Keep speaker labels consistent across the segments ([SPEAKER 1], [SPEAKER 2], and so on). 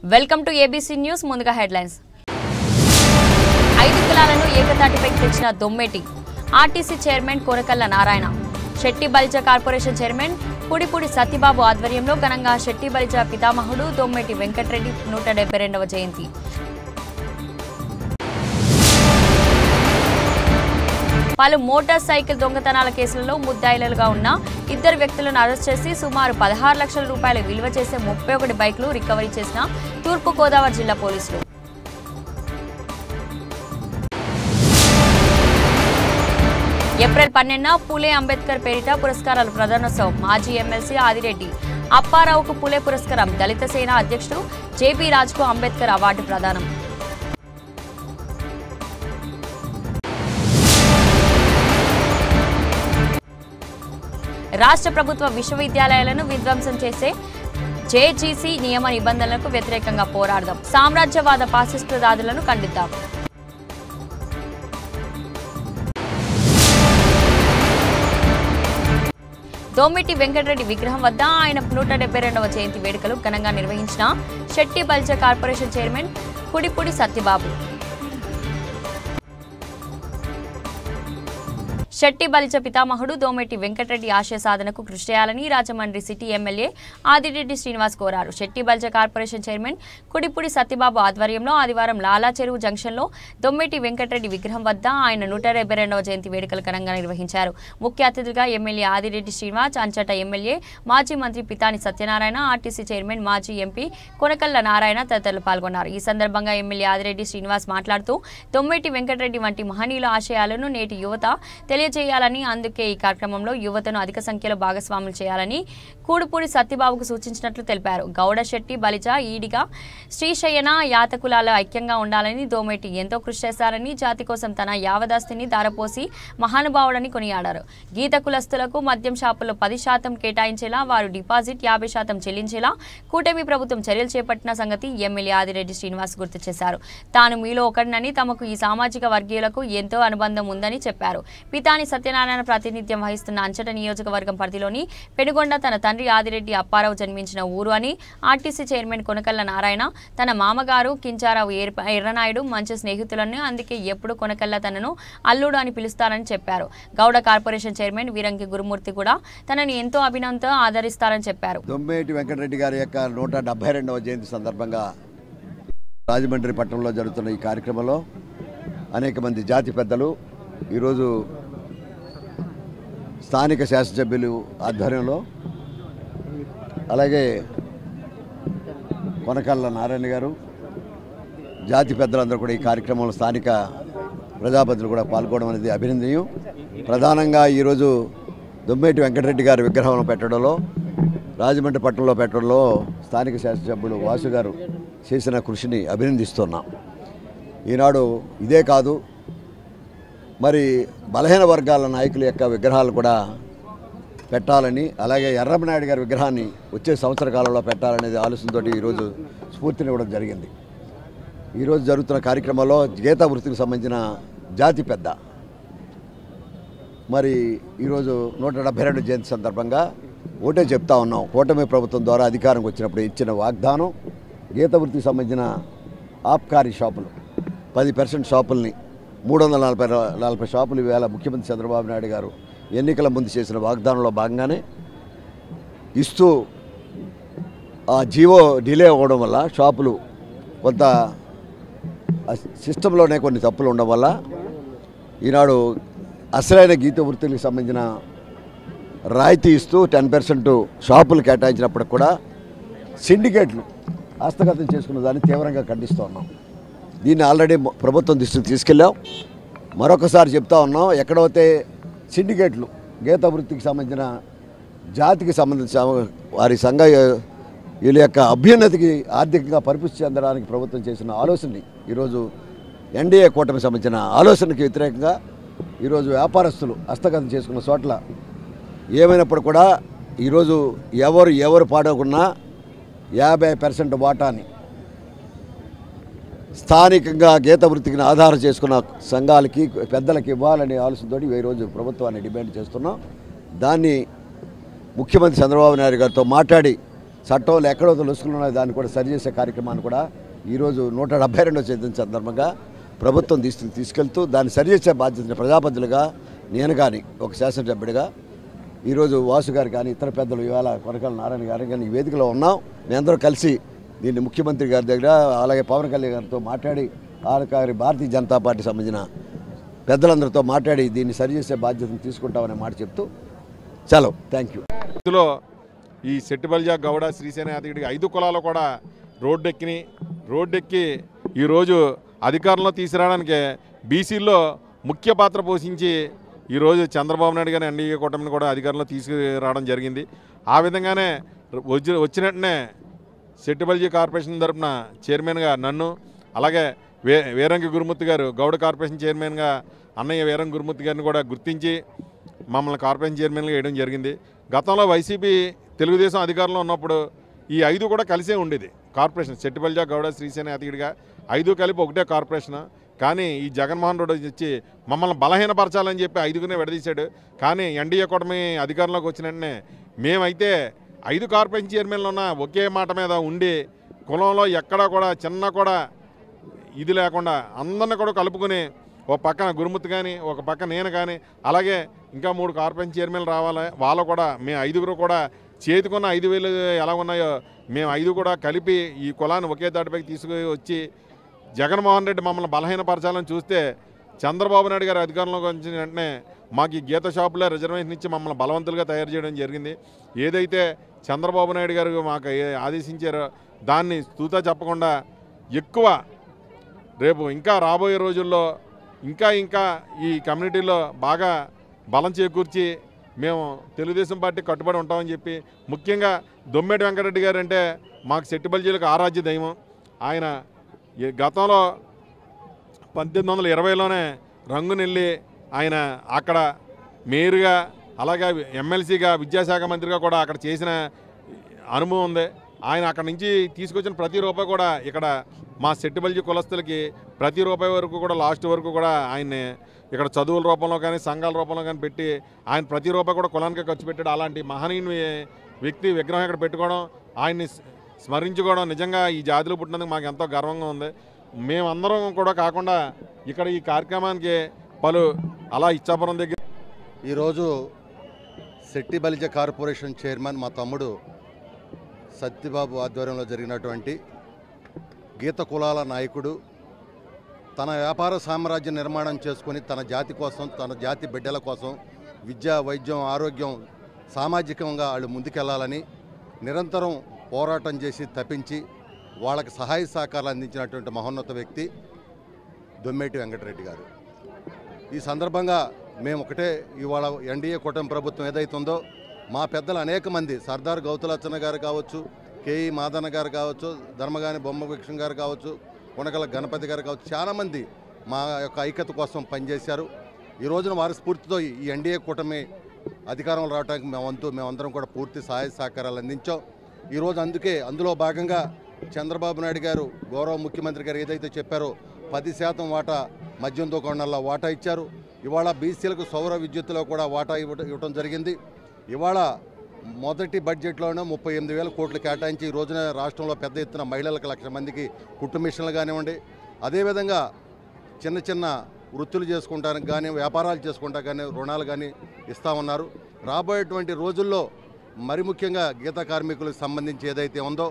[SPEAKER 1] Welcome to ABC news. ముందుగా headlines. 5 కులాలను ఏకతాటిపైకి తెచ్చిన Dommeti. RTC chairman Konakalla Narayana. Setti Balija corporation chairman Pudipudi Satyababu ఆధ్వర్యంలో ఘనంగా శెట్టి బలిజ పితామహుడు దొమ్మేటి వెంకటరెడ్డి 172వ జయంతి. పలు మోటార్ సైకిల్ దొంగతనాల కేసులలో ముద్దాయిలుగా ఉన్న 2 వ్యక్తులను అరెస్ట్ చేసి సుమారు 16 లక్షల రూపాయలు విలువ చేసే 31 బైక్లు రికవరీ చేసిన తూర్పు గోదావరి జిల్లా పోలీసులు. ఏప్రిల్ 12న పూలే అంబేద్కర్ పేరిట పురస్కారాల ప్రదానోత్సవం. మాజీ ఎమ్మెల్సీ ఆదిరెడ్డి అప్పారావుకు పూలే పురస్కారం. దళిత సేన అధ్యక్షుడు జేపీ రాజ్కు అంబేద్కర్ అవార్డు ప్రదానం. రాష్ట్ర ప్రభుత్వ విశ్వవిద్యాలయాలను విధ్వంసం చేసే జేజీసీ నియమ నిబంధనలకు వ్యతిరేకంగా పోరాడదాం. సామ్రాజ్యవాద ఫాసిస్టుదాడులను ఖండిద్దాం. దొమ్మేటి వెంకటరెడ్డి విగ్రహం వద్ద ఆయన 172వ జయంతి వేడుకలు ఘనంగా నిర్వహించిన శెట్టి బలిజ కార్పొరేషన్ చైర్మన్ పుడిపుడి సత్యబాబు. శెట్టి బలిజ పితామహుడు దొమ్మేటి వెంకటరెడ్డి ఆశయ సాధనకు కృషి చేయాలని రాజమండ్రి సిటీ ఎమ్మెల్యే ఆదిరెడ్డి శ్రీనివాస్ కోరారు. శెట్టి బలిజ కార్పొరేషన్ చైర్మన్ కుడిపుడి సత్యబాబు ఆధ్వర్యంలో ఆదివారం లాలా చెరువు జంక్షన్లో దొమ్మేటి వెంకటరెడ్డి విగ్రహం వద్ద ఆయన 172వ జయంతి వేడుకలు ఘనంగా నిర్వహించారు. ముఖ్య అతిథిగా ఎమ్మెల్యే ఆదిరెడ్డి శ్రీనివాస్, అంచట ఎమ్మెల్యే మాజీ మంత్రి పితాని సత్యనారాయణ, ఆర్టీసీ చైర్మన్ మాజీ ఎంపీ కొనకళ్ళ నారాయణ తదితరులు పాల్గొన్నారు. ఈ సందర్భంగా ఎమ్మెల్యే ఆదిరెడ్డి శ్రీనివాస్ మాట్లాడుతూ దొమ్మేటి వెంకటరెడ్డి వంటి మహనీయుల ఆశయాలను నేటి యువత తెలియజేయాలని, అందుకే ఈ కార్యక్రమంలో యువతను అధిక సంఖ్యలో భాగస్వాములు చేయాలని కూడుపూడి సత్యబాబుకు సూచించినట్లు తెలిపారు. గౌడ, శెట్టి, బలిజ, ఈడిగా, శ్రీశయన, యాతకులాల ఐక్యంగా ఉండాలని, దొమ్మేటి ఎంతో కృషి చేశారని, జాతి కోసం తన యావదాస్తిని ధారపోసి మహానుభావుడని కొనియాడారు. గీత కులస్తులకు మద్యం షాపుల్లో 10% కేటాయించేలా, వారు డిపాజిట్ 50% చెల్లించేలా కూటమి ప్రభుత్వం చర్యలు చేపట్టిన సంగతి ఎమ్మెల్యే ఆదిరెడ్డి శ్రీనివాస్ గుర్తు చేశారు. తాను మీలో ఒకరినని, తమకు ఈ సామాజిక వర్గీయులకు ఎంతో అనుబంధం ఉందని చెప్పారు. పితాని సత్యనారాయణ ప్రాతినిధ్యం వహిస్తున్న అంచట నియోజకవర్గం పరిధిలోని పెనుగొండ తన తండ్రి ఆదిరెడ్డి అప్పారావు జన్మించిన ఊరు అని, ఆర్టీసీ చైర్మన్ కొనకళ్ళ నారాయణ తన మామగారు కించారావు ఎర్రనాయుడు మంచి స్నేహితులని, అందుకే ఎప్పుడు కొనకళ్ళ తనను అల్లుడు అని పిలుస్తారని చెప్పారు. గౌడ కార్పొరేషన్ చైర్మన్ వీరంగి గురుమూర్తి కూడా తనని ఎంతో అభినంతో ఆదరిస్తారని చెప్పారు.
[SPEAKER 2] దొమ్మేటి వెంకటరెడ్డి గారి యొక్క 172వ జయంతి సందర్భంగా రాజమండ్రి పట్టణంలో జరుగుతున్న ఈ కార్యక్రమంలో అనేక మంది జాతి పెద్దలు, ఈరోజు స్థానిక శాసనసభ్యులు ఆధ్వర్యంలో, అలాగే కొనకళ్ళ నారాయణ గారు, జాతి పెద్దలందరూ కూడా ఈ కార్యక్రమంలో స్థానిక ప్రజాపతులు కూడా పాల్గొనడం అనేది అభినందనీయం. ప్రధానంగా ఈరోజు దొమ్మేటి వెంకటరెడ్డి గారి విగ్రహం పెట్టడంలో, రాజమండ్రి పట్టణంలో పెట్టడంలో స్థానిక శాసనసభ్యులు వాసు గారు చేసిన కృషిని అభినందిస్తున్నాం. ఈనాడు ఇదే కాదు, మరి బలహీన వర్గాల నాయకుల యొక్క విగ్రహాలు కూడా పెట్టాలని, అలాగే ఎర్రమనాయుడు గారి విగ్రహాన్ని వచ్చే సంవత్సర కాలంలో పెట్టాలనేది ఆలోచనతో ఈరోజు స్ఫూర్తినివ్వడం జరిగింది. ఈరోజు జరుగుతున్న కార్యక్రమంలో గీతా వృత్తికి సంబంధించిన జాతి పెద్ద, మరి ఈరోజు 172 జయంతి సందర్భంగా ఒకటే చెప్తా ఉన్నాం. కూటమి ప్రభుత్వం ద్వారా అధికారంకి వచ్చినప్పుడు ఇచ్చిన వాగ్దానం, గీత వృత్తికి సంబంధించిన ఆబ్కారీ షాపులు 10% షాపుల్ని 340 షాపులు ఇవాళ ముఖ్యమంత్రి చంద్రబాబు నాయుడు గారు ఎన్నికల ముందు చేసిన వాగ్దానంలో భాగంగానే ఇస్తూ ఆ జీవో డిలే అవ్వడం వల్ల షాపులు కొంత సిస్టంలోనే కొన్ని తప్పులు ఉండడం వల్ల ఈనాడు అసలైన గీత వృత్తులకు సంబంధించిన రాయితీ ఇస్తూ 10% షాపులు కేటాయించినప్పటికి కూడా సిండికేట్లు హస్తగతం చేసుకున్న దాన్ని తీవ్రంగా ఖండిస్తూ ఉన్నాం. దీన్ని ఆల్రెడీ ప్రభుత్వం దృష్టికి తీసుకెళ్ళాం. మరొకసారి చెప్తా ఉన్నాం, ఎక్కడైతే సిండికేట్లు గీత వృత్తికి సంబంధించిన జాతికి సంబంధించిన వారి సంఘ వీళ్ళ యొక్క అభ్యున్నతికి ఆర్థికంగా పరిపుష్టి చెందడానికి ప్రభుత్వం చేసిన ఆలోచనని ఈరోజు ఎన్డీఏ కూటమికి సంబంధించిన ఆలోచనకి వ్యతిరేకంగా ఈరోజు వ్యాపారస్తులు హస్తగతం చేసుకున్న చోట్ల ఏమైనప్పుడు కూడా ఈరోజు ఎవరు పాడకున్నా 50% వాటాని స్థానికంగా గీత వృత్తికి ఆధారం చేసుకున్న సంఘాలకి పెద్దలకి ఇవ్వాలనే ఆలోచనతో ఈరోజు ప్రభుత్వాన్ని డిమాండ్ చేస్తున్నాం. దాన్ని ముఖ్యమంత్రి చంద్రబాబు నాయుడు గారితో మాట్లాడి చట్టంలో ఎక్కడో లొసుకులు ఉన్నాయి దాన్ని కూడా సరిచేసే కార్యక్రమాన్ని కూడా ఈరోజు 172వ జయంతి సందర్భంగా ప్రభుత్వం తీసుకెళ్తూ దాన్ని సరిచేసే బాధ్యతని ప్రజాపతిలుగా నేను కానీ ఒక శాసనసభ్యుడిగా ఈరోజు వాసు గారు కానీ ఇతర పెద్దలు ఇవాళ కొనకల నారాయణ గారు కానీ ఈ వేదికలో ఉన్నాం. మేమందరూ కలిసి దీన్ని ముఖ్యమంత్రి గారి దగ్గర అలాగే పవన్ కళ్యాణ్ గారితో మాట్లాడి ఆలకారి భారతీయ జనతా పార్టీ సంబంధించిన పెద్దలందరితో మాట్లాడి దీన్ని సరిచేసే బాధ్యతను తీసుకుంటామనే మాట చెప్తూ చలో థ్యాంక్ యూ.
[SPEAKER 3] ఇందులో ఈ శెట్టిబల్జ గౌడ శ్రీసేన యాదగిరి 5 కులాలు కూడా రోడ్డెక్కి ఈరోజు అధికారంలో తీసుకురావడానికి బీసీల్లో ముఖ్య పాత్ర పోషించి ఈరోజు చంద్రబాబు నాయుడు గారిని ఎన్డీఏ కూటమిని కూడా అధికారంలో తీసుకురావడం జరిగింది. ఆ విధంగానే వచ్చినట్టునే శెట్టిబల్జీ కార్పొరేషన్ తరఫున చైర్మన్గా నన్ను, అలాగే వీరంగి గురుమూర్తి గారు గౌడ కార్పొరేషన్ చైర్మన్గా అన్నయ్య వీరంగి గురుమూర్తి గారిని కూడా గుర్తించి మమ్మల్ని కార్పొరేషన్ చైర్మన్గా వేయడం జరిగింది. గతంలో వైసీపీ తెలుగుదేశం అధికారంలో ఉన్నప్పుడు ఈ 5 కూడా కలిసే ఉండేది కార్పొరేషన్. శెట్టిబల్జ గౌడ శ్రీసేన యాదగిరిగా 5 కలిపి ఒకటే కార్పొరేషన్. కానీ ఈ జగన్మోహన్ రెడ్డి వచ్చి మమ్మల్ని బలహీనపరచాలని చెప్పి 5గునే విడదీశాడు. కానీ ఎన్డీఏ కూటమి అధికారంలోకి వచ్చిన వెంటనే మేమైతే 5 కార్పొరేషన్ చైర్మన్లు ఉన్న ఒకే మాట మీద ఉండి కులంలో ఎక్కడా కూడా చిన్న కూడా ఇది లేకుండా అందరిని కూడా కలుపుకొని ఒక పక్కన గురుమూర్తి కానీ ఒక పక్కన నేను కానీ అలాగే ఇంకా 3 కార్పొరేషన్ చైర్మన్లు రావాలి. వాళ్ళు కూడా మేము 5గురు కూడా చేతికున్న 5,000 ఎలా ఉన్నాయో మేము 5 కూడా కలిపి ఈ కులాన్ని ఒకే దాటిపైకి తీసుకువచ్చి జగన్మోహన్ రెడ్డి మమ్మల్ని బలహీనపరచాలని చూస్తే చంద్రబాబు నాయుడు గారు అధికారంలోకి వచ్చిన వెంటనే మాకు ఈ గీత షాపులో రిజర్వేషన్ ఇచ్చి మమ్మల్ని బలవంతులుగా తయారు చేయడం జరిగింది. ఏదైతే చంద్రబాబు నాయుడు గారు మాకు ఆదేశించారో దాన్ని తూతా చెప్పకుండా ఎక్కువ రేపు ఇంకా రాబోయే రోజుల్లో ఇంకా ఈ కమ్యూనిటీలో బాగా బలం చేకూర్చి మేము తెలుగుదేశం పార్టీ కట్టుబడి ఉంటామని చెప్పి, ముఖ్యంగా దొమ్మేటి వెంకటరెడ్డి గారు అంటే మాకు శెట్టిబల్జీలకు ఆరాధ్య దైవం. ఆయన గతంలో 1820లోనే రంగునెల్లి ఆయన అక్కడ మేయర్గా అలాగే ఎమ్మెల్సీగా విద్యాశాఖ మంత్రిగా కూడా అక్కడ చేసిన అనుభవం ఉంది. ఆయన అక్కడి నుంచి తీసుకొచ్చిన ప్రతి రూపాయి కూడా ఇక్కడ మా శెట్టిబల్జీ కులస్తులకి ప్రతి రూపాయి వరకు కూడా లాస్ట్ వరకు కూడా ఆయన్ని ఇక్కడ చదువుల రూపంలో కానీ సంఘాల రూపంలో కానీ పెట్టి ఆయన ప్రతి రూపాయి కూడా కులానికి ఖర్చు పెట్టాడు. అలాంటి మహనీయుని వ్యక్తి విగ్రహం ఇక్కడ పెట్టుకోవడం, ఆయన్ని స్మరించుకోవడం నిజంగా ఈ జాతిలో పుట్టినందుకు మాకు ఎంతో గర్వంగా ఉంది. మేమందరం కూడా కాకుండా ఇక్కడ ఈ కార్యక్రమానికి అలా ఇచ్చాపురం దగ్గర
[SPEAKER 4] ఈరోజు శెట్టిబల్జ కార్పొరేషన్ చైర్మన్ మా తమ్ముడు సత్యబాబు ఆధ్వర్యంలో జరిగినటువంటి గీత కులాల నాయకుడు తన వ్యాపార సామ్రాజ్య నిర్మాణం చేసుకొని తన జాతి కోసం తన జాతి బిడ్డల కోసం విద్య వైద్యం ఆరోగ్యం సామాజికంగా వాళ్ళు ముందుకెళ్లాలని నిరంతరం పోరాటం చేసి తప్పించి వాళ్ళకి సహాయ సహకారాలు అందించినటువంటి మహోన్నత వ్యక్తి దొమ్మేటి వెంకటరెడ్డి గారు. ఈ సందర్భంగా మేము ఒకటే ఇవాళ ఎన్డీఏ కూటమి ప్రభుత్వం ఏదైతుందో మా పెద్దలు అనేక మంది సర్దార్ గౌతులచ్చన్న గారు కావచ్చు, కేఈ మాదన్న గారు కావచ్చు, ధర్మగాని బొమ్మభిక్షం గారు కావచ్చు, కొనకల గణపతి గారు కావచ్చు, చాలామంది మా యొక్క ఐక్యత కోసం పనిచేశారు. ఈ రోజున వారి స్ఫూర్తితో ఈ ఎన్డీఏ కూటమి అధికారంలో రావడానికి మేమందరం కూడా పూర్తి సహాయ సహకారాలు అందించాం. ఈరోజు అందులో భాగంగా చంద్రబాబు నాయుడు గారు గౌరవ ముఖ్యమంత్రి గారు ఏదైతే చెప్పారో 10% వాటా మద్యం దుకాణాల్లో వాటా ఇచ్చారు. ఇవాళ బీసీలకు సౌర విద్యుత్తులో కూడా వాటా ఇవ్వడం జరిగింది. ఇవాళ మొదటి బడ్జెట్లోనే 38,000 కోట్లు కేటాయించి ఈ రోజున రాష్ట్రంలో పెద్ద ఎత్తున మహిళలకు 1,00,000 మందికి కుట్టు మిషన్లు కానివ్వండి, అదేవిధంగా చిన్న వృత్తులు చేసుకుంటానికి కానీ వ్యాపారాలు చేసుకుంటా కానీ రుణాలు కానీ ఇస్తూ ఉన్నారు. రాబోయేటువంటి రోజుల్లో మరి ముఖ్యంగా గీత కార్మికులకు సంబంధించి ఏదైతే ఉందో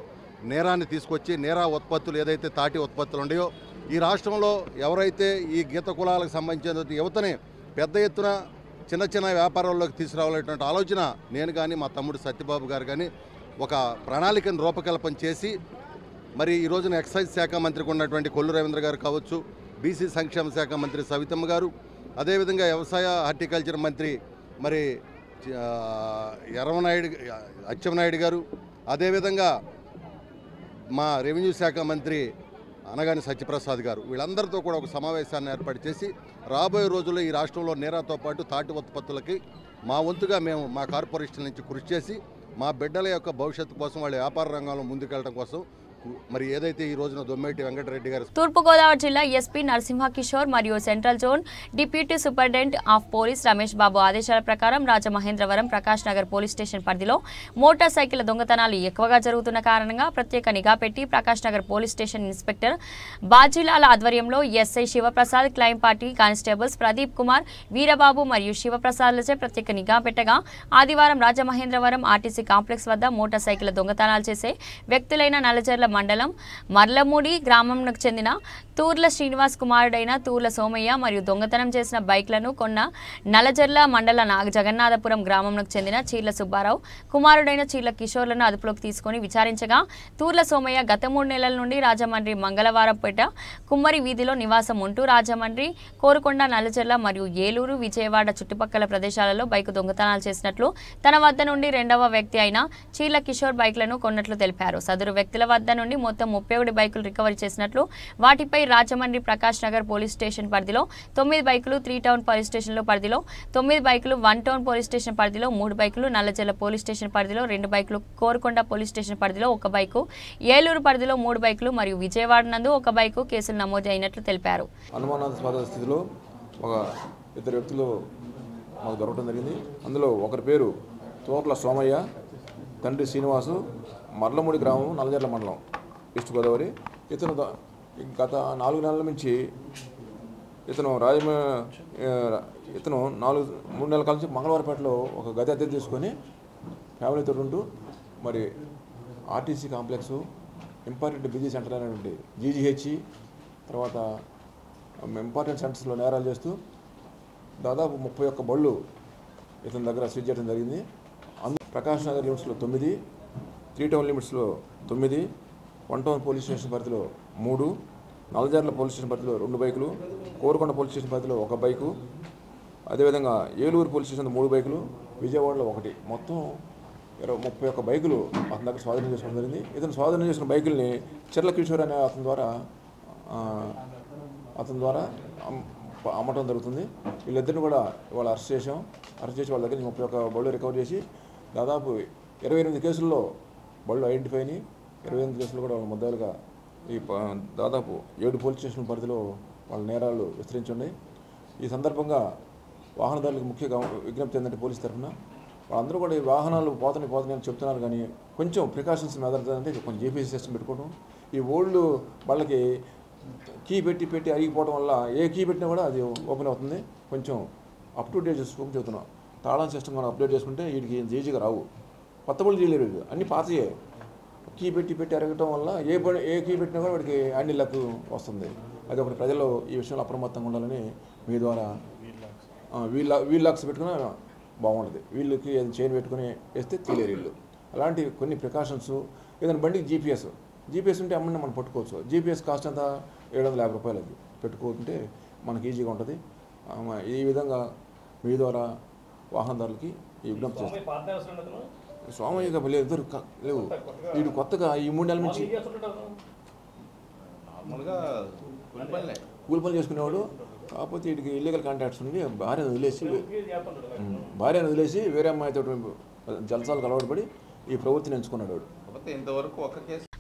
[SPEAKER 4] నేరాన్ని తీసుకొచ్చి నేరా ఉత్పత్తులు ఏదైతే తాటి ఉత్పత్తులు ఉన్నాయో ఈ రాష్ట్రంలో ఎవరైతే ఈ గీత కులాలకు సంబంధించిన యువతని పెద్ద ఎత్తున చిన్న వ్యాపారాల్లోకి తీసుకురావాలనేటువంటి ఆలోచన నేను కానీ మా తమ్ముడు సత్యబాబు గారు కానీ ఒక ప్రణాళికను రూపకల్పన చేసి మరి ఈ రోజున ఎక్సైజ్ శాఖ మంత్రికి ఉన్నటువంటి కొల్లు రవీంద్ర గారు కావచ్చు, బీసీ సంక్షేమ శాఖ మంత్రి సవితమ్మ గారు, అదేవిధంగా వ్యవసాయ హార్టికల్చర్ మంత్రి మరి అచ్చెన్నాయుడు గారు, అదేవిధంగా మా రెవెన్యూ శాఖ మంత్రి అనగాని సత్యప్రసాద్ గారు, వీళ్ళందరితో కూడా ఒక సమావేశాన్ని ఏర్పాటు చేసి రాబోయే రోజుల్లో ఈ రాష్ట్రంలో నేరాతో పాటు తాటి ఉత్పత్తులకి మా వంతుగా మేము మా కార్పొరేషన్ నుంచి కృషి చేసి మా బిడ్డల యొక్క భవిష్యత్తు కోసం వాళ్ళ వ్యాపార రంగంలో ముందుకెళ్ళడం కోసం మరి ఏదైతే ఈ రోజున దొమ్మేటి వెంకటరెడ్డి గారు
[SPEAKER 1] తూర్పుగోదావరి జిల్లా ఎస్పీ నరసింహ కిషోర్ మరియు central zone deputy superintendent of police Ramesh Babu ఆదేశాల ప్రకారం రాజమహేంద్రవరం ప్రకాష్ నగర్ పోలీస్ స్టేషన్ పరిధిలో మోటార్ సైకిల్ దొంగతనాలు ఎక్కువగా జరుగుతున్న కారణంగా ప్రత్యేక నిఘా పెట్టి Prakash Nagar police station inspector Bajilal ఆధ్వర్యంలో SI Sivaprasad crime party constables Pradeep Kumar Veerababu మరియు శివప్రసాద్లచే ప్రత్యేక నిఘా పెట్టగా ఆదివారం రాజమహేంద్రవరం ఆర్టీసీ కాంప్లెక్స్ వద్ద మోటార్ సైకిల్ దొంగతనాలు చేసే వ్యక్తులైన నల్లజర్ల మండలం మర్లమూడి గ్రామంకు చెందిన తూర్ల శ్రీనివాస్ కుమారుడైన తూర్ల సోమయ్య మరియు దొంగతనం చేసిన బైక్లను కొన్న నల్లజర్ల మండల జగన్నాథపురం గ్రామంకు చెందిన చీర్ల సుబ్బారావు కుమారుడైన చీర్ల కిషోర్లను అదుపులోకి తీసుకుని విచారించగా తూర్ల సోమయ్య గత 3 నెలల నుండి రాజమండ్రి మంగళవారంపేట కుమ్మరి వీధిలో నివాసం ఉంటూ రాజమండ్రి కోరుకొండ నల్లజర్ల మరియు ఏలూరు విజయవాడ చుట్టుపక్కల ప్రదేశాలలో బైక్ దొంగతనాలు చేసినట్లు తన వద్ద నుండి రెండవ వ్యక్తి అయిన చీర్ల కిషోర్ బైక్లను కొన్నట్లు తెలిపారు. సదరు వ్యక్తుల వద్ద నుండి మొత్తం 31 బైకులు రికవరీ చేసినట్లు వాటిపై రాజమండ్రి ప్రకాష్ నగర్ పోలీస్ స్టేషన్ పరిధిలో 9 బైకులు 3 టౌన్ పోలీస్ స్టేషన్లో పరిధిలో 9 బైకులు 1 టౌన్ పోలీస్ స్టేషన్ పరిధిలో 3 బైకులు నల్లజర్ల పోలీస్ స్టేషన్ పరిధిలో 2 బైకులు కోరుకొండ పోలీస్ స్టేషన్ పరిధిలో 1 బైకు ఏలూరు పరిధిలో 3 బైకులు మరియు విజయవాడ నందు 1 బైకు కేసులు నమోదు అయినట్లు తెలిపారు.
[SPEAKER 5] అనుమానాస్పద స్థితిలో ఒక ఇద్దరు వ్యక్తులు మాకు దొరకడం జరిగింది. అందులో ఒకరి పేరు తోర్ల సోమయ్య, తండ్రి శ్రీనివాసు, మర్లమూడి గ్రామం, నల్లజర్ల మండలం, ఈస్ట్ గోదావరి. ఇతను గత 4 నెలల నుంచి ఇతను 3 నెలల కాలం నుంచి మంగళవారపేటలో ఒక గది అద్దె తీసుకొని ఫ్యామిలీతో ఉంటూ మరి RTC complex, important busy centre అనేటువంటి జీజీహెచ్, తర్వాత ఇంపార్టెంట్ సెంటర్స్లో నేరాలు చేస్తూ దాదాపు 31 బళ్ళు ఇతని దగ్గర స్విచ్ చేయడం జరిగింది. ప్రకాష్ నగర్ లిమిట్స్లో 9, 3 టౌన్ లిమిట్స్లో 9, 1 టౌన్ పోలీస్ స్టేషన్ పరిధిలో 3, నల్లజర్ల పోలీస్ స్టేషన్ పరిధిలో 2 బైకులు, కోరుకొండ పోలీస్ స్టేషన్ పరిధిలో 1 బైకు, అదేవిధంగా ఏలూరు పోలీస్ స్టేషన్ 3 బైకులు, విజయవాడలో 1, మొత్తం 31 బైకులు అతని దగ్గర స్వాధీనం చేసుకోవడం జరిగింది. ఇతను స్వాధీనం చేసిన బైకుల్ని చీర్ల కిషోర్ అనే అతని ద్వారా అమ్మటం జరుగుతుంది. వీళ్ళిద్దరిని కూడా ఇవాళ అరెస్ట్ చేసి వాళ్ళ దగ్గర 31 బళ్ళు రికవర్ చేసి దాదాపు 28 కేసుల్లో బళ్ళు ఐడెంటిఫై అయినాయి. 28 కేసులు కూడా వాళ్ళ ముద్దాలుగా ఈ దాదాపు 7 పోలీస్ స్టేషన్ పరిధిలో వాళ్ళ నేరాలు విస్తరించి ఉన్నాయి. ఈ సందర్భంగా వాహనదారులకు ముఖ్యంగా విజ్ఞప్తి ఏంటంటే పోలీస్ తరఫున వాళ్ళందరూ కూడా ఈ వాహనాలు పోతున్నాయి అని చెప్తున్నారు, కానీ కొంచెం ప్రికాషన్స్ మెదడుతుందంటే కొంచెం జీపీఎస్ సిస్టమ్ పెట్టుకోవడం. ఈ ఓల్డ్ వాళ్ళకి కీ పెట్టి అరిగిపోవడం వల్ల ఏ కీ పెట్టినా కూడా అది ఓపెన్ అవుతుంది. కొంచెం అప్ టు డేట్ చేసుకోమని చెబుతున్నాం. తాళం సిస్టమ్ మనం అప్డేట్ చేసుకుంటే వీటికి ఈజీగా రావు. కొత్త బళ్ళు చేయలేరు, అన్నీ పాతయే. కీ పెట్టి అరగటం వల్ల ఏ కీ పెట్టినా కూడా వాడికి హ్యాండిల్లకు వస్తుంది. అది ఒకటి ప్రజలు ఈ విషయంలో అప్రమత్తంగా ఉండాలని మీ ద్వారా వీల్ లాక్స్ పెట్టుకున్నా బాగుంటుంది. వీళ్ళకి చైన్ పెట్టుకుని వేస్తే తీలేరు వీళ్ళు. అలాంటి కొన్ని ప్రికాషన్స్. ఏదైనా బండికి జీపీఎస్ ఉంటే అమ్మని మనం పట్టుకోవచ్చు. జీపీఎస్ కాస్ట్ అంతా 750 రూపాయలు. అది పెట్టుకుంటే మనకి ఈజీగా ఉంటుంది. ఈ విధంగా మీ ద్వారా వాహనదారులకి ఈ విజ్ఞప్తి చేస్తాం. స్వామయ్య లేదు లేవు, వీడు కొత్తగా ఈ 3 నెలల నుంచి కూలి పని చేసుకునేవాడు. కాకపోతే వీడికి ఇల్లీగల్ కాంటాక్ట్స్ ఉండి భార్యను వదిలేసి వేరే అమ్మాయితో జల్సాలకు అలవాటు పడి ఈ ప్రవృత్తిని ఎంచుకున్నాడు వాడు.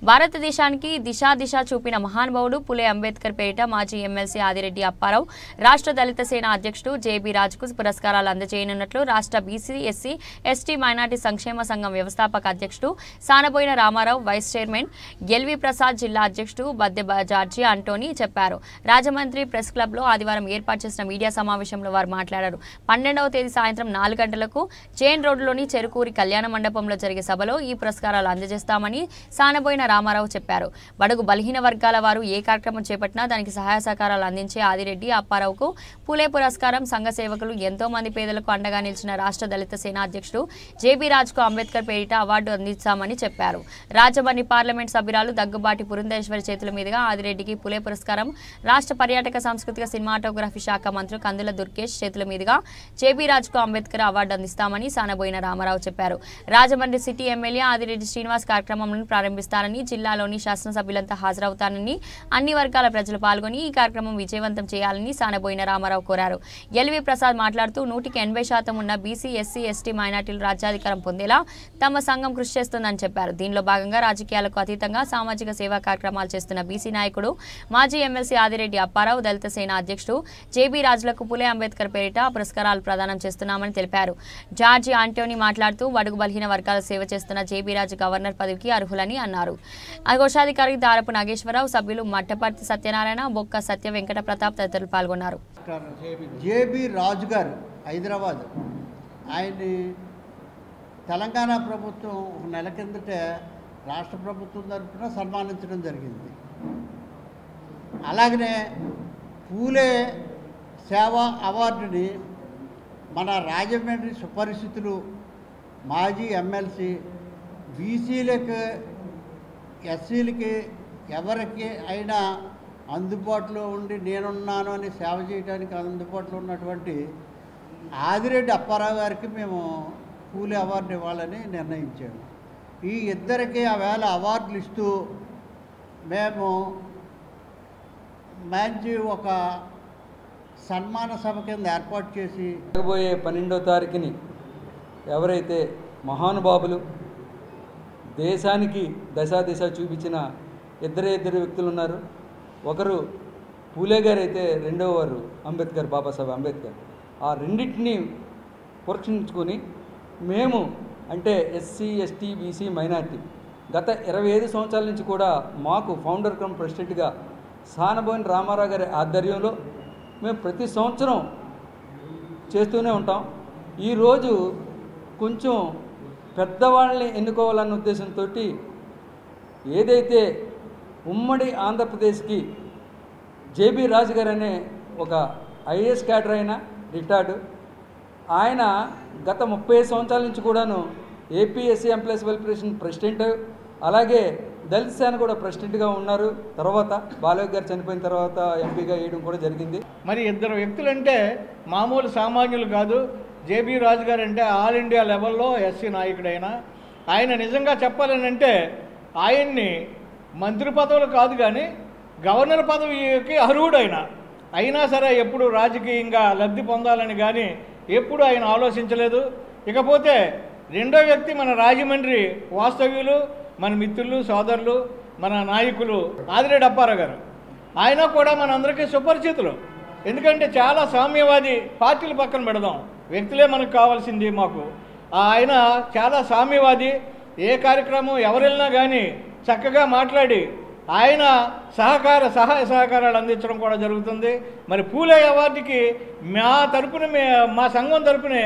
[SPEAKER 1] భారతదేశానికి దిశ చూపిన మహానుభావుడు పులే అంబేద్కర్ పేరిట మాజీ ఎమ్మెల్సీ ఆదిరెడ్డి అప్పారావు రాష్ట్ర దళిత సేన అధ్యక్షుడు జేబీ రాజుకు పురస్కారాలు అందజేయనున్నట్లు రాష్ట్ర బీసీ, ఎస్సీ, ఎస్టీ, మైనార్టీ సంక్షేమ సంఘం వ్యవస్థాపక అధ్యక్షుడు Sanaboina Ramarao, vice chairman LV Prasad, జిల్లా అధ్యక్షుడు బద్దె జార్జి అంటోనీ చెప్పారు. రాజమండ్రి ప్రెస్ క్లబ్లో ఆదివారం ఏర్పాటు చేసిన మీడియా సమావేశంలో వారు మాట్లాడారు. 12వ తేదీ సాయంత్రం 4 గంటలకు జైన్ రోడ్డులోని చెరుకూరి కళ్యాణ మండపంలో జరిగే సభలో ఈ పురస్కారాలు అందజేస్తామని సానబోయిన రామారావు చెప్పారు. బడుగు బలహీన వర్గాల వారు ఏ కార్యక్రమం చేపట్టినా దానికి సహాయ సహకారాలు అందించే ఆదిరెడ్డి అప్పారావుకు పులే పురస్కారం, సంఘ సేవకులు ఎంతో మంది పేదలకు అండగా నిలిచిన రాష్ట్ర దళిత సేన అధ్యక్షుడు జేబీ రాజుకు అంబేద్కర్ పేరిట అవార్డు అందిస్తామని చెప్పారు. రాజమండ్రి పార్లమెంట్ సభ్యురాలు దగ్గుబాటి పురంధేశ్వరి చేతుల మీదుగా ఆదిరెడ్డికి పులే పురస్కారం, రాష్ట్ర పర్యాటక సాంస్కృతిక సినిమాటోగ్రఫీ శాఖ మంత్రి కందుల దుర్గేష్ చేతుల మీదుగా జేబీ రాజుకు అంబేద్కర్ అవార్డు అందిస్తామని సానబోయిన రామారావు చెప్పారు. రాజమండ్రి సిటీ ఎమ్మెల్యే ఆదిరెడ్డి శ్రీనివాస్ కార్యక్రమాలను ప్రారంభిస్తారని చేయాలని, జిల్లాలోని శాసనసభ్యులంతా హాజరవుతానని, అన్ని వర్గాల ప్రజలు పాల్గొని ఈ కార్యక్రమం విజయవంతం చేయాలని సానబోయిన రామారావు కోరారు. ఎల్వి ప్రసాద్ మాట్లాడుతూ 180% ఉన్న బీసీ, ఎస్సీ, ఎస్టీ మైనార్టీలు రాజ్యాధికారం పొందేలా తమ సంఘం కృషి చేస్తుందని చెప్పారు. దీనిలో భాగంగా రాజకీయాలకు అతీతంగా సామాజిక సేవా కార్యక్రమాలు చేస్తున్న బీసీ నాయకుడు మాజీ ఎమ్మెల్సీ ఆదిరెడ్డి అప్పారావు, దళిత సేన అధ్యక్షుడు జేబీ రాజులకు పులే అంబేద్కర్ పేరిట పురస్కారాలు ప్రదానం చేస్తున్నామని తెలిపారు. జార్జి ఆంటోనీ మాట్లాడుతూ బడుగు బలహీన వర్గాల సేవ చేస్తున్న జేబీ రాజు గవర్నర్ పదవికి అర్హులని అన్నారు. కోశాధికారి దారపు నాగేశ్వరరావు, సభ్యులు మట్టపర్తి సత్యనారాయణ, బొక్క సత్య వెంకట ప్రతాప్ తదితరులు పాల్గొన్నారు.
[SPEAKER 6] జేబీ రాజు గారు హైదరాబాద్, ఆయన్ని తెలంగాణ ప్రభుత్వం ఒక నెల కిందటే రాష్ట్ర ప్రభుత్వం తరఫున సన్మానించడం జరిగింది. అలాగనే పూలే సేవా అవార్డుని మన రాజమండ్రి సుపరిస్థితులు మాజీ ఎమ్మెల్సీ బీసీలకి, ఎస్సీలకి ఎవరికి అయినా అందుబాటులో ఉండి నేనున్నాను అని సేవ చేయడానికి అందుబాటులో ఉన్నటువంటి ఆదిరెడ్డి అప్పారావు గారికి మేము పూలే అవార్డు ఇవ్వాలని నిర్ణయించాము. ఈ ఇద్దరికి ఆవేళ అవార్డులు ఇస్తూ మేము మంచి ఒక సన్మాన సభ కింద ఏర్పాటు చేసి
[SPEAKER 7] జరగబోయే 12వ తారీఖుని ఎవరైతే మహానుభావులు దేశానికి దశ చూపించిన ఇద్దరు వ్యక్తులు ఉన్నారు. ఒకరు పూలే గారు అయితే రెండవ వారు అంబేద్కర్, బాబాసాహెబ్ అంబేద్కర్. ఆ రెండింటినీ పురస్కరించుకొని మేము అంటే ఎస్సీ, ఎస్టీ, బీసీ, మైనార్టీ గత 25 సంవత్సరాల నుంచి కూడా మాకు ఫౌండర్ కమ్ ప్రెసిడెంట్గా సానబోయిన రామారావు గారి ఆధ్వర్యంలో మేము ప్రతి సంవత్సరం చేస్తూనే ఉంటాం. ఈరోజు కొంచెం పెద్దవాళ్ళని ఎన్నుకోవాలన్న ఉద్దేశంతో ఏదైతే ఉమ్మడి ఆంధ్రప్రదేశ్కి జేబీ రాజు గారు అనే ఒక ఐఏఎస్ క్యాడర్ అయిన రిటైర్డ్ ఆయన గత 30 సంవత్సరాల నుంచి కూడాను ఏపీఎస్సీ ఎంప్లాయీస్ వెల్ఫేర్ ప్రెసిడెంట్, అలాగే దళిత సేన కూడా ప్రెసిడెంట్గా ఉన్నారు. తర్వాత బాలయ్య గారు చనిపోయిన తర్వాత ఎంపీగా వేయడం కూడా జరిగింది.
[SPEAKER 8] మరి ఇద్దరు వ్యక్తులంటే మామూలు సామాన్యులు కాదు. జేబీ రాజు గారు అంటే ఆల్ ఇండియా లెవెల్లో ఎస్సీ నాయకుడైన ఆయన నిజంగా చెప్పాలనంటే ఆయన్ని మంత్రి పదవులు కాదు కానీ గవర్నర్ పదవికి అర్హుడైన అయినా సరే ఎప్పుడు రాజకీయంగా లబ్ధి పొందాలని కానీ ఎప్పుడు ఆయన ఆలోచించలేదు. ఇకపోతే రెండో వ్యక్తి మన రాజమండ్రి వాస్తవ్యులు, మన మిత్రులు, సోదరులు, మన నాయకులు ఆదిరెడ్డి అప్పారావు గారు. ఆయన కూడా మనందరికీ సుపరిచితులు. ఎందుకంటే చాలా సామ్యవాది, పార్టీలు పక్కన పెడదాం, వ్యక్తులే మనకు కావాల్సింది. మాకు ఆయన చాలా సామ్యవాది. ఏ కార్యక్రమం ఎవరెళ్ళినా కానీ చక్కగా మాట్లాడి ఆయన సహాయ సహకారాలు అందించడం కూడా జరుగుతుంది. మరి పూలే అవార్డుకి మా సంఘం తరపునే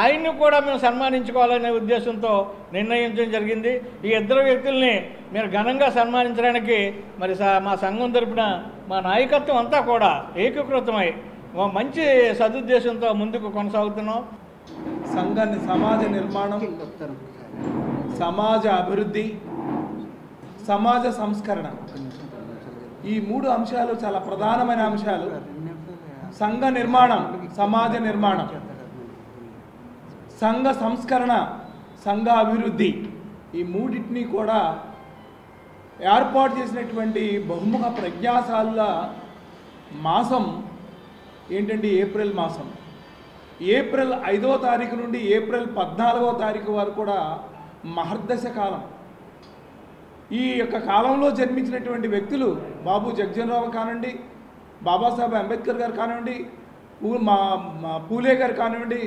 [SPEAKER 8] ఆయన్ని కూడా మేము సన్మానించుకోవాలనే ఉద్దేశంతో నిర్ణయించడం జరిగింది. ఈ ఇద్దరు వ్యక్తుల్ని మీరు ఘనంగా సన్మానించడానికి మరి మా సంఘం తరపున మా నాయకత్వం అంతా కూడా ఏకీకృతమై మంచి సదుద్దేశంతో ముందుకు కొనసాగుతున్నాం.
[SPEAKER 9] సంఘాన్ని సమాజ నిర్మాణం, సమాజ అభివృద్ధి, సమాజ సంస్కరణ, ఈ 3 అంశాలు చాలా ప్రధానమైన అంశాలు. సంఘ నిర్మాణం, సమాజ నిర్మాణం, సంఘ సంస్కరణ, సంఘ అభివృద్ధి, ఈ మూడింటిని కూడా ఏర్పాటు చేసినటువంటి బహుముఖ ప్రజ్ఞాశాలుల మాసం ఏంటంటే ఏప్రిల్ మాసం. ఏప్రిల్ 5వ తారీఖు నుండి ఏప్రిల్ 14వ తారీఖు వరకు కూడా మహర్దశ కాలం. ఈ యొక్క కాలంలో జన్మించినటువంటి వ్యక్తులు బాబు జగజ్జనరావు కానివ్వండి, బాబాసాహెబ్ అంబేద్కర్ గారు కానివ్వండి, పూలే గారు కానివ్వండి,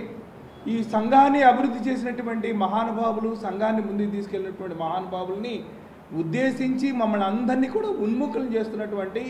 [SPEAKER 9] ఈ సంఘాన్ని అభివృద్ధి చేసినటువంటి మహానుభావులు, సంఘాన్ని ముందుకు తీసుకెళ్ళినటువంటి మహానుభావుల్ని ఉద్దేశించి మమ్మల్ని అందరినీ కూడా ఉన్ముఖులు చేస్తున్నటువంటి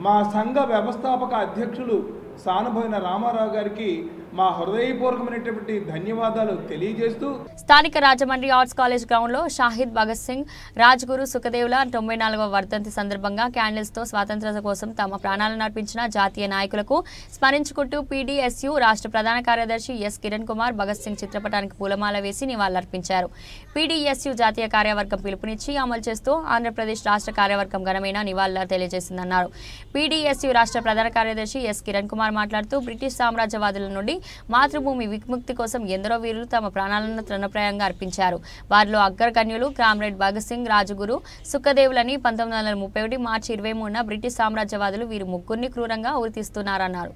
[SPEAKER 9] మా సంఘ వ్యవస్థాపక అధ్యక్షులు సానబోయిన రామారావు గారికి మా హృదయపూర్వకమైనటువంటి ధన్యవాదాలు తెలియజేస్తూ
[SPEAKER 1] స్థానిక రాజమండ్రి ఆర్ట్స్ కాలేజ్ గ్రౌండ్ లో షాహిద్ భగత్ సింగ్, రాజ్గురు సుఖదేవ్ల 94వ వర్ధంతి సందర్భంగా క్యాండిల్స్ తో స్వాతంత్ర్యం కోసం తమ ప్రాణాలను అర్పించిన జాతీయ నాయకులకు స్మరించుకుంటూ పీడీఎస్యూ రాష్ట్ర ప్రధాన కార్యదర్శి ఎస్ కిరణ్ కుమార్ భగత్ సింగ్ చిత్రపటానికి పూలమాల వేసి నివాళులర్పించారు. పీడీఎస్యూ జాతీయ కార్యవర్గం పిలుపునిచ్చి అమలు చేస్తూ ఆంధ్రప్రదేశ్ రాష్ట్ర కార్యవర్గం ఘనమైన నివాళులు తెలియజేసిందన్నారు. పీడీఎస్యూ రాష్ట్ర ప్రధాన కార్యదర్శి ఎస్ కిరణ్ కుమార్ మాట్లాడుతూ బ్రిటిష్ సామ్రాజ్యవాదుల నుండి మాతృభూమి విముక్తి కోసం ఎందరో వీరులు తమ ప్రాణాలను తృణప్రాయంగా అర్పించారు. వారిలో అగ్రగణ్యులు కామ్రేడ్ భగత్ సింగ్, రాజగురు, సుఖదేవులని 1931 మార్చి 23న బ్రిటిష్ సామ్రాజ్యవాదులు వీరు ముగ్గురిని క్రూరంగా ఉరితీస్తున్నారన్నారు.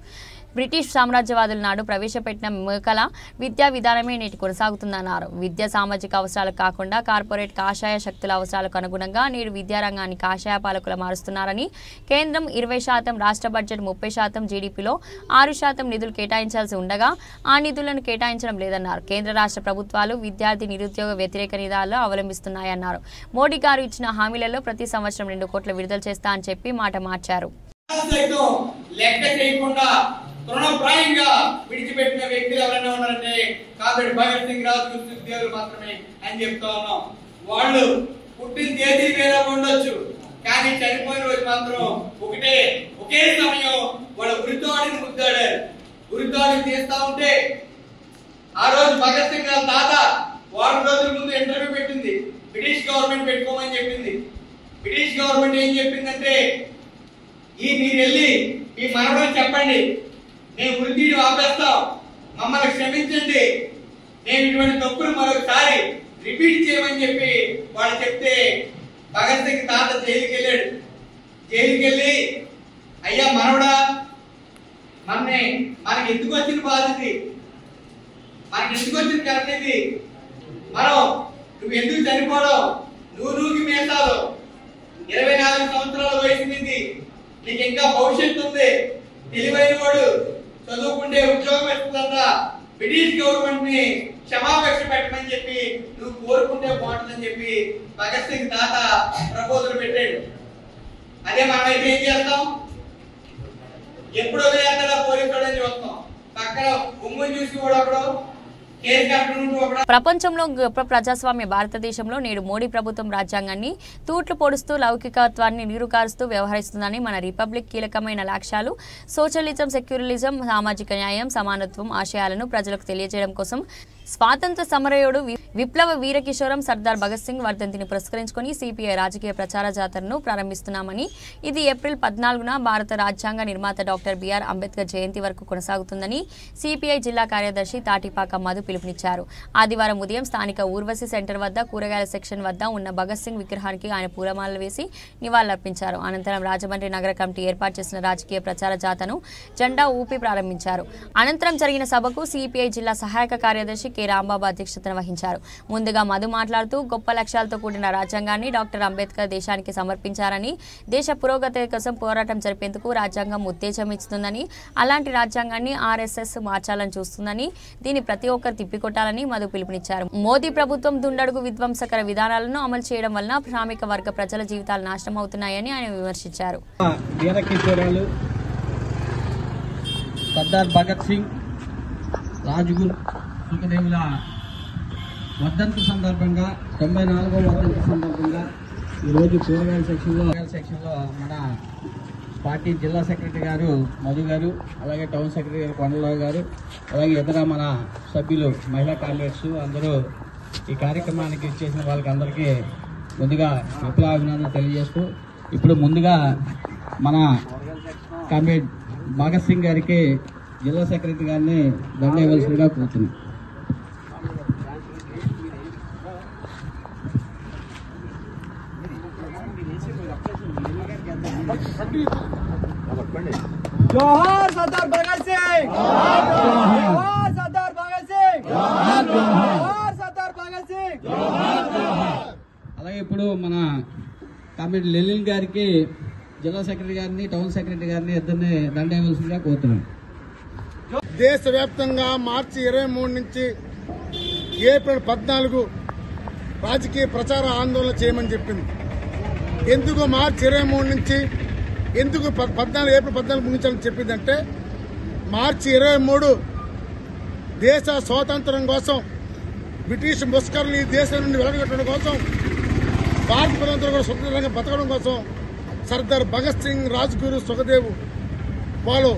[SPEAKER 1] బ్రిటిష్ సామ్రాజ్యవాదుల నాడు ప్రవేశపెట్టిన మేకల విద్యా విధానమే నేటి కొనసాగుతుందన్నారు. విద్య సామాజిక అవసరాలకు కాకుండా కార్పొరేట్ కాషాయ శక్తుల అవసరాలకు అనుగుణంగా నేడు విద్యారంగాన్ని కాషాయ పాలకులు మారుస్తున్నారని, కేంద్రం 20%, రాష్ట్ర బడ్జెట్ 30% జీడీపీలో 6% నిధులు కేటాయించాల్సి ఉండగా ఆ నిధులను కేటాయించడం లేదన్నారు. కేంద్ర రాష్ట్ర ప్రభుత్వాలు విద్యార్థి నిరుద్యోగ వ్యతిరేక విధానాలు అవలంబిస్తున్నాయన్నారు. మోడీ గారు ఇచ్చిన హామీలలో ప్రతి సంవత్సరం 2 కోట్లు విడుదల చేస్తా అని చెప్పి మాట మార్చారు.
[SPEAKER 10] తృణప్రాయంగా విడిచిపెట్టిన వ్యక్తులు ఎవరైనా ఉన్నారంటే కామ్రేడ్ భగత్ సింగ్, రాజ్గురు, సుఖదేవులు మాత్రమే అని చెప్తా ఉన్నాం. వాళ్ళు పుట్టిన తేదీ వేరే ఉండొచ్చు, కానీ చనిపోయిన రోజు మాత్రం ఒకే సమయం వాళ్ళ ఉరితాడిని ముద్దాడారు. ఉరితాడిని తీస్తా ఉంటే ఆ రోజు భగత్ సింగ్ గారి తాత వారం రోజుల ముందు ఇంటర్వ్యూ పెట్టింది. బ్రిటిష్ గవర్నమెంట్ పెట్టుకోమని చెప్పింది. బ్రిటిష్ గవర్నమెంట్ ఏం చెప్పిందంటే, మీరు వెళ్ళి మీ మనవడు చెప్పండి, నేను ఉరి తీయడం ఆపేస్తాం, మమ్మల్ని క్షమించండి, నేను ఇటువంటి తప్పులు మరొకసారి రిపీట్ చేయమని చెప్పి వాళ్ళు చెప్తే భగత్ సింగ్ తాత జైలుకి వెళ్ళాడు. జైలుకి వెళ్ళి, అయ్యా మనవడా, మనకి ఎందుకు వచ్చిన బాధ ఇది, మనకి ఎందుకు వచ్చిన కరెక్ట్ ఇది, నువ్వు ఎందుకు చనిపోవడం, నూరుకి మేసాలు, 24 సంవత్సరాల వయసు మీద నీకు ఇంకా భవిష్యత్తు ఉంది, తెలివైన వాడు, చదువుకుంటే ఉద్యోగం ఇస్తుందంట, బ్రిటిష్ గవర్నమెంట్ ని క్షమాపేక్ష పెట్టమని చెప్పి నువ్వు కోరుకుంటే బాగుంటుందని చెప్పి భగత్ సింగ్ తాత ప్రపోజల్ పెట్టాడు. అదే మనమైతే ఏం చేస్తాం, ఎప్పుడు వదిలేస్తాడా పోలీసు అని చూస్తాం, పక్కన ఉమ్ముని చూసి కూడా ఒకడు
[SPEAKER 1] ప్రపంచంలో గొప్ప ప్రజాస్వామ్య భారతదేశంలో నేడు మోడీ ప్రభుత్వం రాజ్యాంగాన్ని తూట్లు పొడుస్తూ లౌకికత్వాన్ని నీరుకారుస్తూ వ్యవహరిస్తుందని, మన రిపబ్లిక్ కీలకమైన లక్ష్యాలు సోషలిజం, సెక్యులరిజం, సామాజిక న్యాయం, సమానత్వం ఆశయాలను ప్రజలకు తెలియజేయడం కోసం స్వాతంత్ర సమరయోధుడు విప్లవ వీరకిషోరం సర్దార్ భగత్ సింగ్ వర్ధంతిని పురస్కరించుకొని సిపిఐ రాజకీయ ప్రచార జాతరను ప్రారంభిస్తున్నామని, ఇది ఏప్రిల్ 14న భారత రాజ్యాంగ నిర్మాత డాక్టర్ బిఆర్ అంబేద్కర్ జయంతి వరకు కొనసాగుతుందని సిపిఐ జిల్లా కార్యదర్శి తాటిపాక మధు పిలుపునిచ్చారు. ఆదివారం ఉదయం స్థానిక ఊర్వశి సెంటర్ వద్ద కూరగాయల సెక్షన్ వద్ద ఉన్న భగత్ సింగ్ విగ్రహానికి ఆయన పూలమాలలు వేసి నివాళులర్పించారు. అనంతరం రాజమండ్రి నగర కమిటీ ఏర్పాటు చేసిన రాజకీయ ప్రచార జాతను జెండా ఊపి ప్రారంభించారు. అనంతరం జరిగిన సభకు సిపిఐ జిల్లా సహాయక కార్యదర్శి కె రాంబాబు అధ్యక్షతన వహించారు. ముందుగా మధు మాట్లాడుతూ గొప్ప లక్ష్యాలతో కూడిన రాజ్యాంగాన్ని డాక్టర్ అంబేద్కర్ దేశానికి సమర్పించారని, దేశ పురోగతి కోసం పోరాటం జరిపేందుకు రాజ్యాంగం ఉత్తేజం ఇస్తుందని, అలాంటి రాజ్యాంగాన్ని ఆర్ఎస్ఎస్ మార్చాలని చూస్తుందని, దీన్ని ప్రతి ఒక్కరు తిప్పికొట్టాలని మధు పిలుపునిచ్చారు. మోదీ ప్రభుత్వం దుండడుగు విధ్వంసకర విధానాలను అమలు చేయడం వలన శ్రామిక వర్గ ప్రజల జీవితాలు నాశనం అవుతున్నాయని ఆయన విమర్శించారు.
[SPEAKER 11] సర్దార్ భగత్ సింగ్, రాజ్గురు, సుఖదేవుల వర్ధంతి సందర్భంగా 94వ వర్ధంతి సందర్భంగా ఈరోజు కూరగాయల సెక్షన్లో మన పార్టీ జిల్లా సెక్రటరీ గారు మధు గారు, అలాగే టౌన్ సెక్రటరీ గారు కొండలరావు గారు, అలాగే ఇతర మన సభ్యులు, మహిళా కామ్రేడ్స్ అందరూ ఈ కార్యక్రమానికి ఇచ్చేసిన వాళ్ళకి అందరికీ ముందుగా విప్లవాభినందనలు తెలియజేస్తూ, ఇప్పుడు ముందుగా మన కామ్రేడ్ భగత్ సింగ్ గారికి జిల్లా సెక్రటరీ గారిని దండేయవలసిందిగా కోరుతున్నాం.
[SPEAKER 12] जोहार सरदार भगत सिंह, जोहार सरदार भगत सिंह, जोहार सरदार भगत सिंह.
[SPEAKER 11] అలాగే ఇప్పుడు మన కామ్రేడ్ లెలిన్ గారికి జిల్లా సెక్రటరీ గారిని, టౌన్ సెక్రటరీ గారిని ఇద్దరిని దండేయవలసిందిగా కోరుతున్నాం.
[SPEAKER 13] దేశవ్యాప్తంగా మార్చి 23 నుంచి ఏప్రిల్ 14 రాజకీయ ప్రచార ఆందోళన చేయమని చెప్పింది. ఎందుకు మార్చి 23 నుంచి, ఎందుకు ఏప్రిల్ 14 ముగించాలని చెప్పిందంటే, మార్చి 23 దేశ స్వాతంత్రం కోసం, బ్రిటిష్ ముస్కర్లు ఈ దేశం నుండి వెలగొట్టడం కోసం, భారత ప్రజలందరూ కూడా స్వతంత్రంగా బతకడం కోసం సర్దార్ భగత్ సింగ్, రాజ్గురు, సుఖదేవ్ వాళ్ళు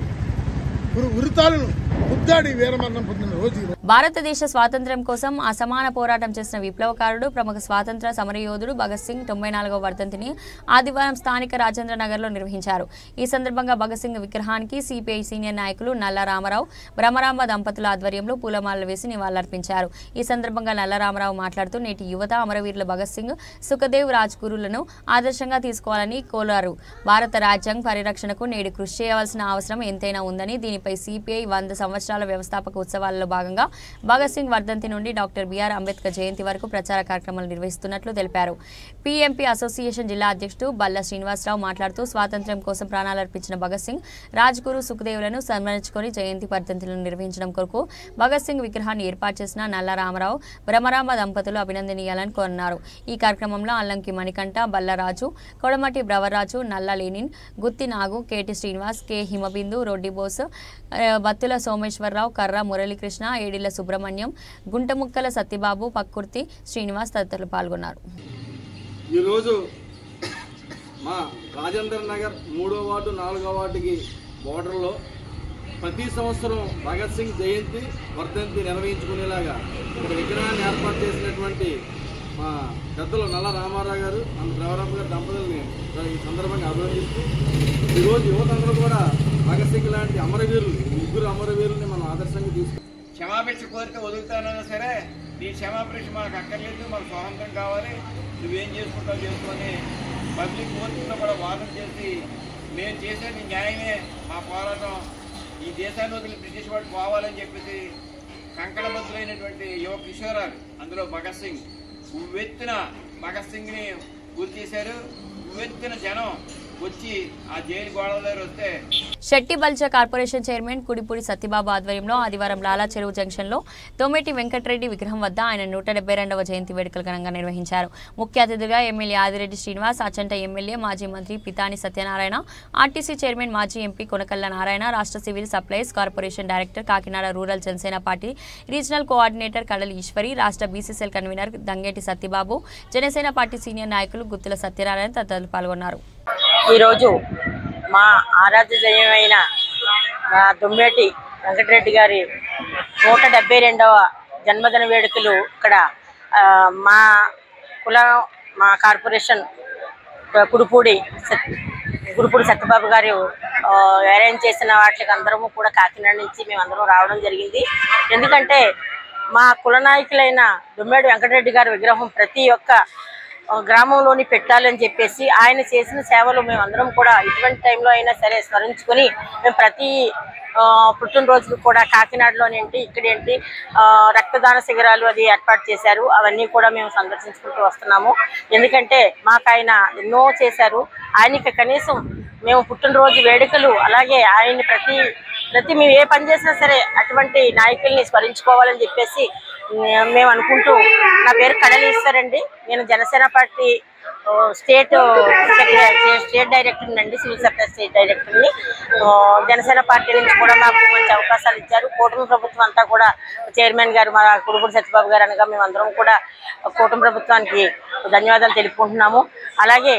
[SPEAKER 13] ఉరితాలను ముద్దాడి వీరమరణం పొందిన రోజు.
[SPEAKER 1] భారతదేశ స్వాతంత్ర్యం కోసం అసమాన పోరాటం చేసిన విప్లవకారుడు ప్రముఖ స్వాతంత్ర సమరయోధుడు భగత్ సింగ్ 94వ వర్ధంతిని ఆదివారం స్థానిక రాజేంద్ర నగర్లో నిర్వహించారు. ఈ సందర్భంగా భగత్ సింగ్ విగ్రహానికి సిపిఐ సీనియర్ నాయకులు నల్ల రామారావు, బ్రహ్మరాంబ దంపతుల ఆధ్వర్యంలో పూలమాలలు వేసి నివాళులర్పించారు. ఈ సందర్భంగా నల్ల రామారావు మాట్లాడుతూ నేటి యువత అమరవీరుల భగత్ సింగ్, సుఖదేవ్ రాజ్గురులను ఆదర్శంగా తీసుకోవాలని కోరారు. భారత రాజ్యాంగ పరిరక్షణకు నేడు కృషి చేయవలసిన అవసరం ఎంతైనా ఉందని, దీనిపై సిపిఐ 100 సంవత్సరాల వ్యవస్థాపక ఉత్సవాలలో భాగంగా భగత్ సింగ్ వర్ధంతి నుండి డాక్టర్ బిఆర్ అంబేద్కర్ జయంతి వరకు ప్రచార కార్యక్రమాలు నిర్వహిస్తున్నట్లు తెలిపారు. పిఎంపీ అసోసియేషన్ జిల్లా అధ్యక్షుడు బల్ల శ్రీనివాసరావు మాట్లాడుతూ స్వాతంత్ర్యం కోసం ప్రాణాలర్పించిన భగత్ సింగ్, రాజ్గురు, సుఖదేవులను స్మరించుకొని జయంతి వర్ధంతులను నిర్వహించడం కొరకు భగత్ సింగ్ విగ్రహాన్ని ఏర్పాటు చేసిన నల్ల రామారావు, బ్రహ్మరాంబ దంపతులు అభినందనీయాలని కోరున్నారు. ఈ కార్యక్రమంలో అల్లంకి మణికంఠ, బల్లరాజు, కొడమటి బ్రవరాజు, నల్ల లేనిన్, గుత్తి నాగు, కేటి శ్రీనివాస్, కె హిమబిందు, రొడ్డిబోస్, బత్తుల సోమేశ్వరరావు, కర్ర మురళీకృష్ణ, ఏడిల సుబ్రహ్మణ్యం, గుంటముక్కల సత్యబాబు, పక్కుర్తి శ్రీనివాస్ తదితరులు పాల్గొన్నారు.
[SPEAKER 14] ఈరోజు మా రాజేంద్ర నగర్ 3వ వార్డు 4వ వార్డుకి బోర్డర్లో ప్రతి సంవత్సరం భగత్ సింగ్ జయంతి వర్ధంతి నిర్వహించుకునేలాగా ఇక్కడ విగ్రహాన్ని ఏర్పాటు చేసినటువంటి మా పెద్దలు నల్ల రామారావు గారు, బ్రహ్మరాంబ గారి దంపతుల్ని ఈ సందర్భంగా అభినందిస్తూ ఈరోజు యువతందరూ కూడా భగత్ సింగ్ లాంటి అమరవీరులు, 3 అమరవీరుల్ని మనం ఆదర్శంగా తీసుకుంటాం.
[SPEAKER 10] క్షమాపేక్ష కోరితే వదులుతానన్నా సరే నీ క్షమాపేక్ష మనకు అక్కర్లేదు, మనకు స్వాతంత్రం కావాలి, నువ్వేం చేసుకుంటావు చేసుకొని పబ్లిక్ కోర్టులో కూడా వాదన చేసి మేము చేసేది న్యాయమే, మా పోరాటం ఈ దేశాన్ని వదిలి బ్రిటిష్ వాడు పోవాలని చెప్పేసి కంకణబద్ధులైనటువంటి యువ కిషోరాలు, అందులో భగత్ సింగ్ ఉవ్వెత్తున భగత్ సింగ్ని గురి చేశారు. ఉవ్వెత్తున జనం వచ్చి ఆ జైలు గోడల దగ్గర వస్తే
[SPEAKER 1] శెట్టి బల్జ కార్పొరేషన్ చైర్మన్ కుడిపూడి సత్యబాబు ఆధ్వర్యంలో ఆదివారం లాలా చెరువు జంక్షన్లో దొమ్మేటి వెంకటరెడ్డి విగ్రహం వద్ద ఆయన 172వ జయంతి వేడుకలు ఘనంగా నిర్వహించారు. ముఖ్య అతిథిగా ఎమ్మెల్యే ఆదిరెడ్డి శ్రీనివాస్, అచంట ఎమ్మెల్యే మాజీ మంత్రి పితాని సత్యనారాయణ, ఆర్టీసీ చైర్మన్ మాజీ ఎంపీ కొనకల్ల నారాయణ, రాష్ట్ర civil supplies corporation director, Kakinada rural Janasena party regional coordinator కడలి ఈశ్వరి, రాష్ట్ర BCCL convener Dangeti Satyababu, Janasena party senior నాయకులు గుత్తుల సత్యనారాయణ తదితరులు పాల్గొన్నారు.
[SPEAKER 15] ఈరోజు మా ఆరాధ్య దైవమైన దొమ్మేటి వెంకటరెడ్డి గారి 172వ జన్మదిన వేడుకలు ఇక్కడ మా మా కార్పొరేషన్ కుడిపూడి సత్యబాబు గారు అరేంజ్ చేసిన వాటికి అందరము కూడా కాకినాడ నుంచి మేమందరం రావడం జరిగింది. ఎందుకంటే మా కుల నాయకులైన దొమ్మేటి వెంకటరెడ్డి గారి విగ్రహం ప్రతి ఒక్క గ్రామంలోని పెట్టాలని చెప్పేసి ఆయన చేసిన సేవలు మేమందరం కూడా ఇటువంటి టైంలో అయినా సరే స్మరించుకొని మేము ప్రతి పుట్టినరోజుకు కూడా కాకినాడలోనేంటి ఇక్కడేంటి రక్తదాన శిబిరాలు అది ఏర్పాటు చేశారు. అవన్నీ కూడా మేము సందర్శించుకుంటూ వస్తున్నాము. ఎందుకంటే మాకు ఆయన ఎన్నో చేశారు. ఆయనకి కనీసం మేము పుట్టినరోజు వేడుకలు అలాగే ఆయన్ని ప్రతి మేము ఏ పని చేసినా సరే అటువంటి నాయకుల్ని స్మరించుకోవాలని చెప్పేసి మేము అనుకుంటూ, నా పేరు కడలి ఈశ్వరండి, నేను జనసేన పార్టీ స్టేట్ డైరెక్టర్ అండి, సివిల్ సప్లై స్టేట్ డైరెక్టర్ని. జనసేన పార్టీ నుంచి కూడా మాకు మంచి అవకాశాలు ఇచ్చారు. కూటమి ప్రభుత్వం అంతా కూడా చైర్మన్ గారు మా కుడిపూడి సత్యబాబు గారు అనగా మేమందరం కూడా కూటమి ప్రభుత్వానికి ధన్యవాదాలు తెలుపుకుంటున్నాము. అలాగే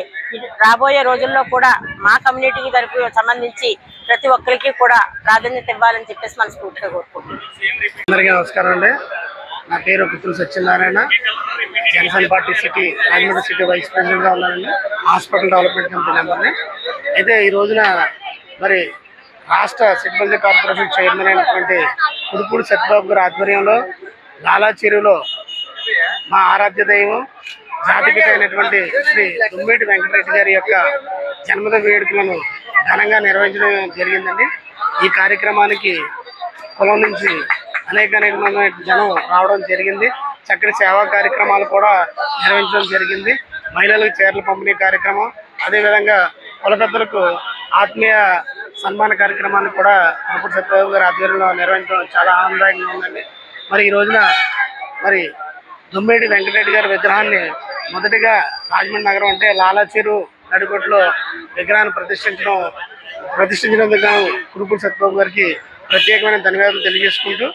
[SPEAKER 15] రాబోయే రోజుల్లో కూడా మా కమ్యూనిటీకి సంబంధించి ప్రతి ఒక్కరికి కూడా ప్రాధాన్యత ఇవ్వాలని చెప్పేసి మనస్ఫూర్తిగా కోరుకుంటున్నాం.
[SPEAKER 16] అందరికీ నమస్కారం అండి. నా పేరు Putrula Satyanarayana, Janasena party Rajahmundry city vice ప్రెసిడెంట్గా ఉన్నానండి, హాస్పిటల్ డెవలప్మెంట్ కమిటీ మెంబర్ని. అయితే ఈ రోజున మరి రాష్ట్ర శెట్టి బల్జ కార్పొరేషన్ చైర్మన్ అయినటువంటి కుడిపూడి సత్యబాబు గారి ఆధ్వర్యంలో లాలా చెరువులో మా ఆరాధ్య దైవం జాతిపిత అయినటువంటి శ్రీ దొమ్మేటి వెంకటరెడ్డి గారి యొక్క జన్మదిన వేడుకలను ఘనంగా నిర్వహించడం జరిగిందండి. ఈ కార్యక్రమానికి కులం నుంచి అనేక జనం రావడం జరిగింది. చక్కటి సేవా కార్యక్రమాలు కూడా నిర్వహించడం జరిగింది. మహిళలకు చీరల పంపిణీ కార్యక్రమం, అదేవిధంగా కుల పెద్దలకు ఆత్మీయ సన్మాన కార్యక్రమాన్ని కూడా కుడిపూడి సత్యబాబు గారి ఆధ్వర్యంలో నిర్వహించడం చాలా ఆనందదాయకంగా ఉందండి. మరి ఈ రోజున మరి దొమ్మేటి వెంకటరెడ్డి గారి విగ్రహాన్ని మొదటిగా రాజమండ్రి నగరం అంటే లాలా చెరువు నడిగొట్టులో విగ్రహాన్ని ప్రతిష్ఠించినందుకు కుడిపూడి సత్యబాబు గారికి ప్రత్యేకమైన ధన్యవాదాలు తెలియజేసుకుంటూ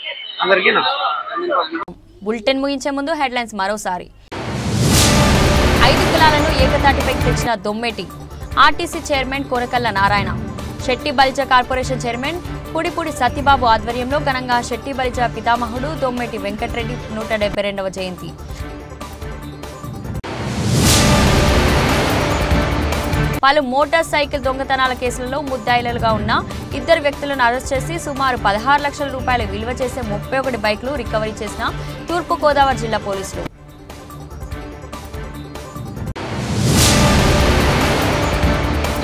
[SPEAKER 16] అందరికీ నమస్కారం.
[SPEAKER 1] బులెటిన్ ముగించే ముందు హెడ్లైన్స్ మరోసారి. 5 కులాలను ఏకతాటిపైకి తెచ్చిన Dommeti, RTC chairman Konakalla Narayana, Setti Balija corporation chairman Kudipudi Satyababu ఆధ్వర్యంలో ఘనంగా శెట్టి బలిజ పితామహుడు దొమ్మేటి వెంకటరెడ్డి 172వ జయంతి. పలు మోటార్ సైకిల్ దొంగతనాల కేసులలో ముద్దాయిలుగా ఉన్న 2 వ్యక్తులను అరెస్ట్ చేసి సుమారు 16 లక్షల రూపాయలు విలువ చేసే 31 బైకులు రికవరీ చేసిన తూర్పు గోదావరి జిల్లా పోలీసులు.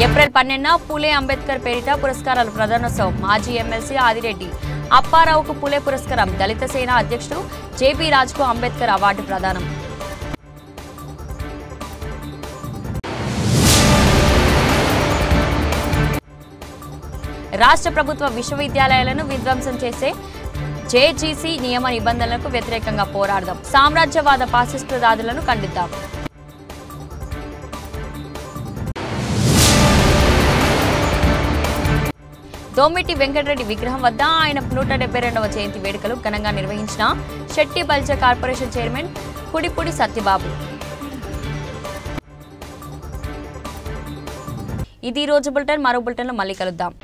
[SPEAKER 1] ఏప్రిల్ 12న పూలే అంబేద్కర్ పేరిట పురస్కారాల ప్రదానోత్సవం. మాజీ ఎమ్మెల్సీ ఆదిరెడ్డి అప్పారావుకు పూలే పురస్కారం. దళిత సేన అధ్యక్షుడు జేబీ రాజ్కు అంబేద్కర్ అవార్డు ప్రదానం. రాష్ట్ర ప్రభుత్వ విశ్వవిద్యాలయాలను విధ్వంసం చేసే జేజీసీ నియమ నిబంధనలకు వ్యతిరేకంగా పోరాడదాం. సామ్రాజ్యవాద ఫాసిస్టు దాడులను ఖండిద్దాం. దొమ్మేటి వెంకటరెడ్డి విగ్రహం వద్ద ఆయన 172వ జయంతి వేడుకలు ఘనంగా నిర్వహించిన శెట్టి బలిజ కార్పొరేషన్ చైర్మన్ కుడిపూడి సత్యబాబు. ఇది రోజు బులెటిన్. మరో బులెటిన్లో మళ్ళీ కలుద్దాం.